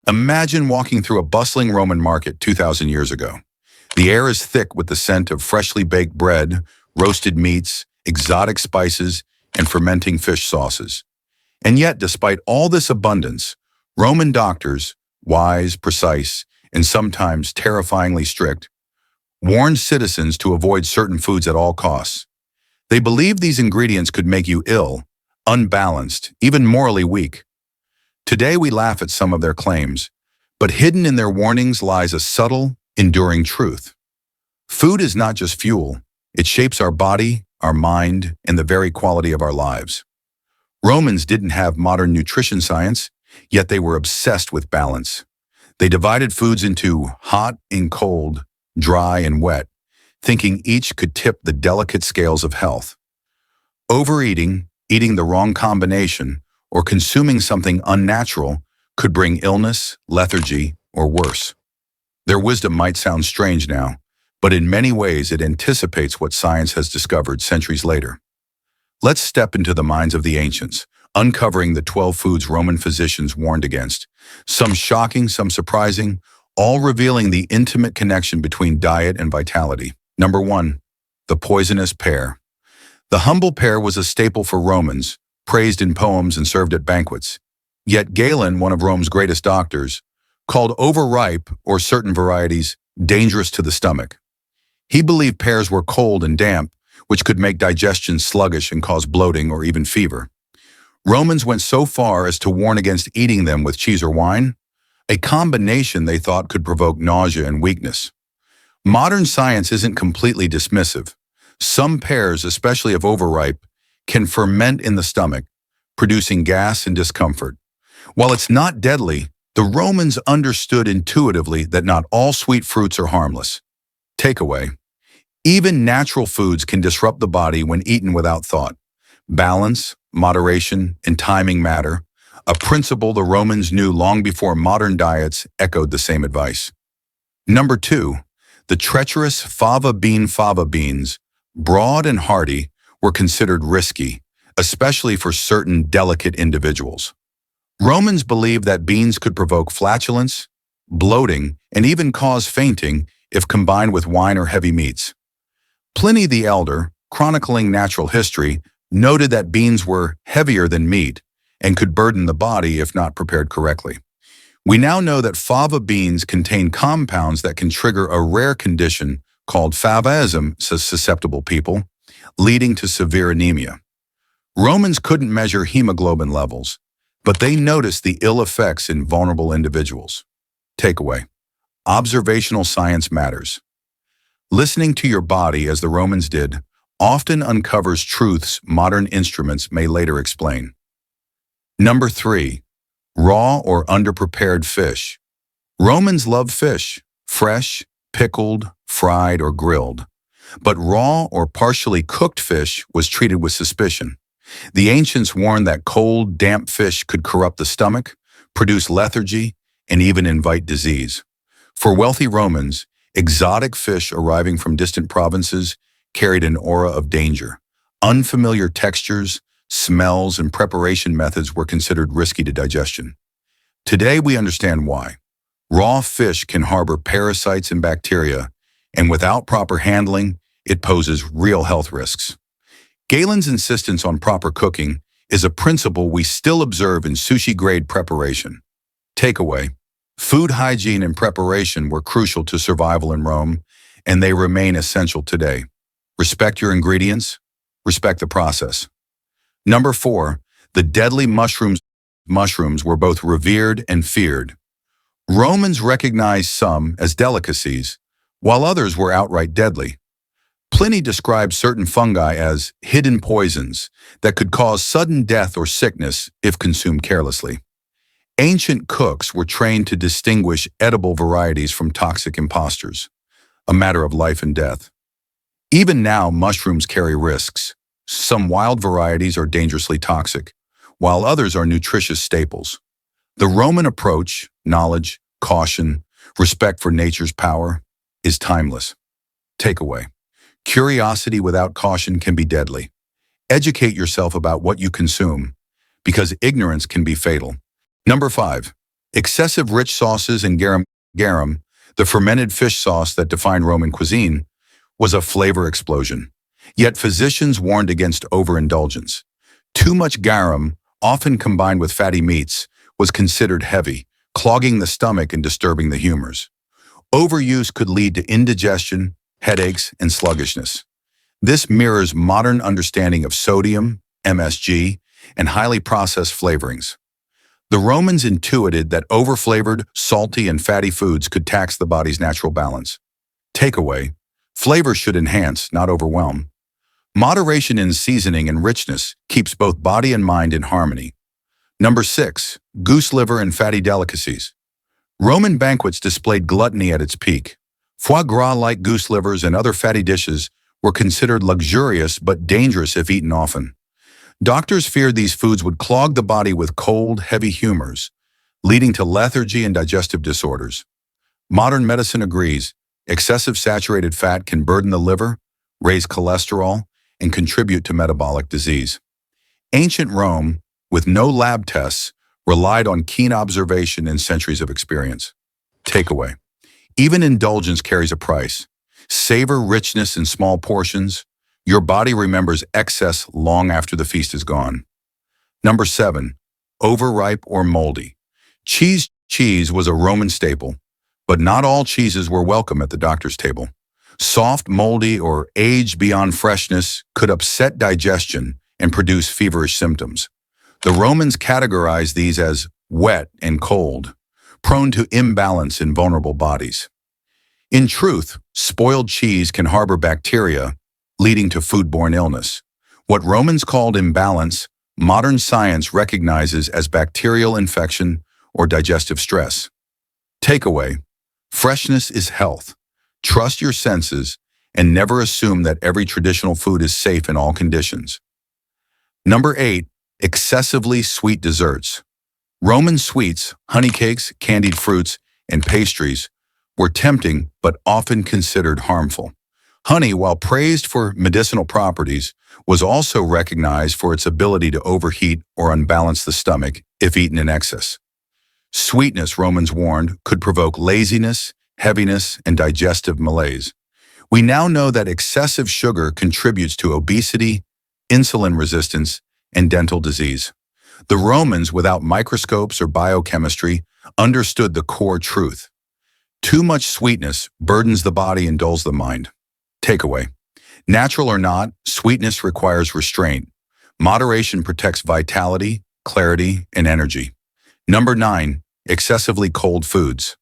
Imagine walking through a bustling Roman market 2,000 years ago. The air is thick with the scent of freshly baked bread, roasted meats, exotic spices, and fermenting fish sauces. And yet, despite all this abundance, Roman doctors, wise, precise, and sometimes terrifyingly strict, warned citizens to avoid certain foods at all costs. They believed these ingredients could make you ill, unbalanced, even morally weak. Today we laugh at some of their claims, but hidden in their warnings lies a subtle, enduring truth. Food is not just fuel, it shapes our body, our mind, and the very quality of our lives. Romans didn't have modern nutrition science, yet they were obsessed with balance. They divided foods into hot and cold, dry and wet, thinking each could tip the delicate scales of health. Overeating, eating the wrong combination, or consuming something unnatural could bring illness, lethargy, or worse. Their wisdom might sound strange now, but in many ways it anticipates what science has discovered centuries later. Let's step into the minds of the ancients, uncovering the 12 foods Roman physicians warned against. Some shocking, some surprising, all revealing the intimate connection between diet and vitality. Number 1, the poisonous pear. The humble pear was a staple for Romans, praised in poems and served at banquets. Yet Galen, one of Rome's greatest doctors, called overripe or certain varieties dangerous to the stomach. He believed pears were cold and damp, which could make digestion sluggish and cause bloating or even fever. Romans went so far as to warn against eating them with cheese or wine, a combination they thought could provoke nausea and weakness. Modern science isn't completely dismissive. Some pears, especially if overripe, can ferment in the stomach, producing gas and discomfort. While it's not deadly, the Romans understood intuitively that not all sweet fruits are harmless. Takeaway: even natural foods can disrupt the body when eaten without thought. Balance, moderation, and timing matter, a principle the Romans knew long before modern diets echoed the same advice. Number 2, the treacherous fava beans, broad and hardy, were considered risky, especially for certain delicate individuals. Romans believed that beans could provoke flatulence, bloating, and even cause fainting if combined with wine or heavy meats. Pliny the Elder, chronicling natural history, noted that beans were heavier than meat and could burden the body if not prepared correctly. We now know that fava beans contain compounds that can trigger a rare condition called favaism, says susceptible people, leading to severe anemia. Romans couldn't measure hemoglobin levels, but they noticed the ill effects in vulnerable individuals. Takeaway: observational science matters. Listening to your body, as the Romans did, often uncovers truths modern instruments may later explain. Number 3, raw or underprepared fish. Romans loved fish, fresh, pickled, fried, or grilled. But raw or partially cooked fish was treated with suspicion. The ancients warned that cold, damp fish could corrupt the stomach, produce lethargy, and even invite disease. For wealthy Romans, exotic fish arriving from distant provinces carried an aura of danger. Unfamiliar textures, smells, and preparation methods were considered risky to digestion. Today we understand why. Raw fish can harbor parasites and bacteria, and without proper handling, it poses real health risks. Galen's insistence on proper cooking is a principle we still observe in sushi-grade preparation. Takeaway: food hygiene and preparation were crucial to survival in Rome, and they remain essential today. Respect your ingredients, respect the process. Number 4, the deadly mushrooms. Mushrooms were both revered and feared. Romans recognized some as delicacies, while others were outright deadly. Pliny described certain fungi as hidden poisons that could cause sudden death or sickness if consumed carelessly. Ancient cooks were trained to distinguish edible varieties from toxic imposters, a matter of life and death. Even now, mushrooms carry risks. Some wild varieties are dangerously toxic, while others are nutritious staples. The Roman approach, knowledge, caution, respect for nature's power, is timeless. Takeaway: curiosity without caution can be deadly. Educate yourself about what you consume, because ignorance can be fatal. Number 5, Excessive rich sauces and garum, the fermented fish sauce that defined Roman cuisine, was a flavor explosion. Yet physicians warned against overindulgence. Too much garum, often combined with fatty meats, was considered heavy, clogging the stomach and disturbing the humors. Overuse could lead to indigestion, headaches, and sluggishness. This mirrors modern understanding of sodium, MSG, and highly processed flavorings. The Romans intuited that overflavored, salty, and fatty foods could tax the body's natural balance. Takeaway: flavor should enhance, not overwhelm. Moderation in seasoning and richness keeps both body and mind in harmony. Number 6. Goose liver and fatty delicacies. Roman banquets displayed gluttony at its peak. Foie gras-like goose livers and other fatty dishes were considered luxurious but dangerous if eaten often. Doctors feared these foods would clog the body with cold, heavy humors, leading to lethargy and digestive disorders. Modern medicine agrees excessive saturated fat can burden the liver, raise cholesterol, and contribute to metabolic disease. Ancient Rome, with no lab tests, relied on keen observation and centuries of experience. Takeaway: even indulgence carries a price. Savor richness in small portions. Your body remembers excess long after the feast is gone. Number 7. Overripe or moldy. Cheese was a Roman staple, but not all cheeses were welcome at the doctor's table. Soft, moldy, or aged beyond freshness could upset digestion and produce feverish symptoms. The Romans categorized these as wet and cold, prone to imbalance in vulnerable bodies. In truth, spoiled cheese can harbor bacteria, leading to foodborne illness. What Romans called imbalance, modern science recognizes as bacterial infection or digestive stress. Takeaway: freshness is health. Trust your senses and never assume that every traditional food is safe in all conditions. Number 8. Excessively sweet desserts. Roman sweets, honey cakes, candied fruits, and pastries were tempting but often considered harmful. Honey, while praised for medicinal properties, was also recognized for its ability to overheat or unbalance the stomach if eaten in excess. Sweetness, Romans warned, could provoke laziness, heaviness, and digestive malaise. We now know that excessive sugar contributes to obesity, insulin resistance, and dental disease. The Romans, without microscopes or biochemistry, understood the core truth. Too much sweetness burdens the body and dulls the mind. Takeaway: natural or not, sweetness requires restraint. Moderation protects vitality, clarity, and energy. Number 9. Excessively cold foods.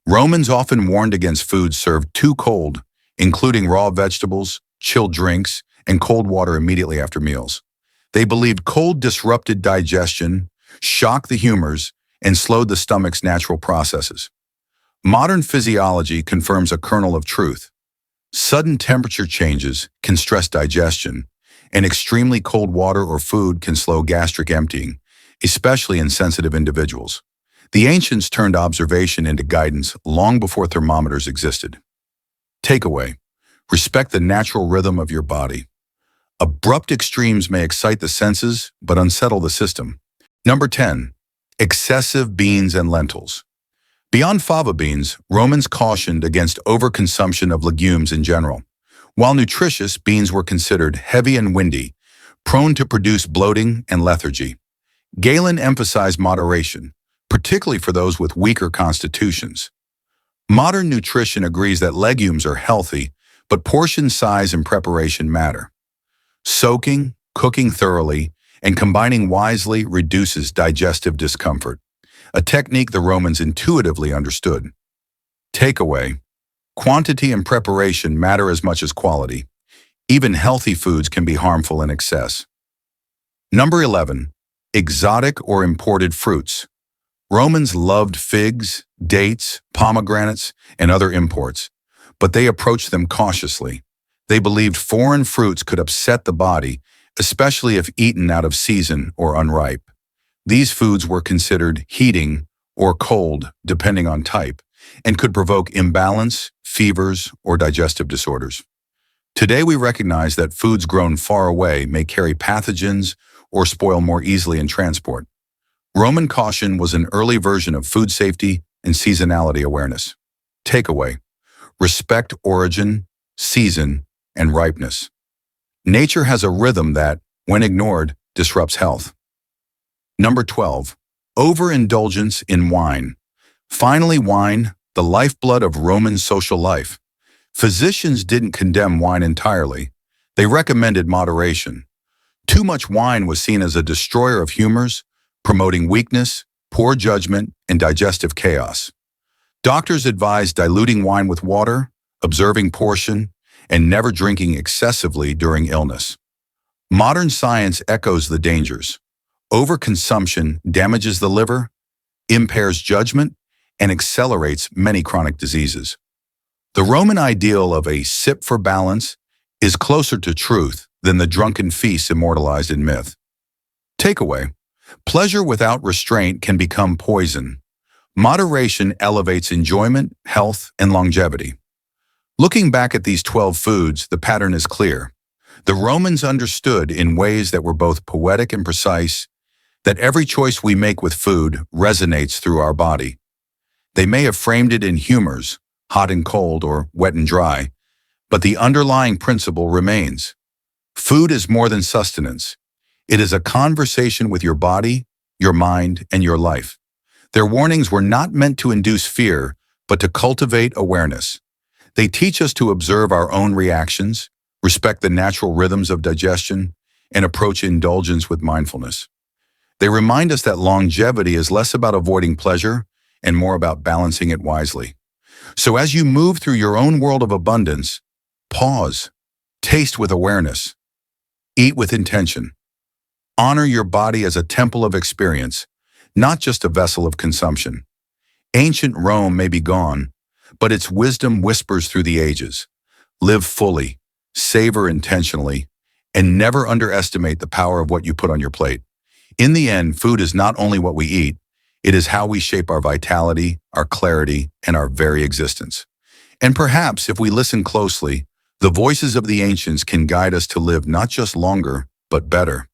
Romans often warned against foods served too cold, including raw vegetables, chilled drinks, and cold water immediately after meals. They believed cold disrupted digestion, shocked the humors, and slowed the stomach's natural processes. Modern physiology confirms a kernel of truth. Sudden temperature changes can stress digestion, and extremely cold water or food can slow gastric emptying, especially in sensitive individuals. The ancients turned observation into guidance long before thermometers existed. Takeaway: respect the natural rhythm of your body. Abrupt extremes may excite the senses but unsettle the system. Number 10. Excessive beans and lentils. Beyond fava beans, Romans cautioned against overconsumption of legumes in general. While nutritious, beans were considered heavy and windy, prone to produce bloating and lethargy. Galen emphasized moderation, particularly for those with weaker constitutions. Modern nutrition agrees that legumes are healthy, but portion size and preparation matter. Soaking, cooking thoroughly, and combining wisely reduces digestive discomfort, a technique the Romans intuitively understood. Takeaway: quantity and preparation matter as much as quality. Even healthy foods can be harmful in excess. Number 11. Exotic or imported fruits. Romans loved figs, dates, pomegranates, and other imports, but they approached them cautiously. They believed foreign fruits could upset the body, especially if eaten out of season or unripe. These foods were considered heating or cold, depending on type, and could provoke imbalance, fevers, or digestive disorders. Today we recognize that foods grown far away may carry pathogens or spoil more easily in transport. Roman caution was an early version of food safety and seasonality awareness. Takeaway: respect origin, season, and ripeness. Nature has a rhythm that, when ignored, disrupts health. Number 12. Overindulgence in wine. Finally, wine, the lifeblood of Roman social life. Physicians didn't condemn wine entirely. They recommended moderation. Too much wine was seen as a destroyer of humors, promoting weakness, poor judgment, and digestive chaos. Doctors advised diluting wine with water, observing portion, and never drinking excessively during illness. Modern science echoes the dangers. Overconsumption damages the liver, impairs judgment, and accelerates many chronic diseases. The Roman ideal of a sip for balance is closer to truth than the drunken feasts immortalized in myth. Takeaway: pleasure without restraint can become poison. Moderation elevates enjoyment, health, and longevity. Looking back at these 12 foods, the pattern is clear. The Romans understood in ways that were both poetic and precise that every choice we make with food resonates through our body. They may have framed it in humors, hot and cold or wet and dry, but the underlying principle remains. Food is more than sustenance. It is a conversation with your body, your mind, and your life. Their warnings were not meant to induce fear, but to cultivate awareness. They teach us to observe our own reactions, respect the natural rhythms of digestion, and approach indulgence with mindfulness. They remind us that longevity is less about avoiding pleasure and more about balancing it wisely. So as you move through your own world of abundance, pause, taste with awareness, eat with intention. Honor your body as a temple of experience, not just a vessel of consumption. Ancient Rome may be gone, but its wisdom whispers through the ages. Live fully, savor intentionally, and never underestimate the power of what you put on your plate. In the end, food is not only what we eat, it is how we shape our vitality, our clarity, and our very existence. And perhaps, if we listen closely, the voices of the ancients can guide us to live not just longer, but better.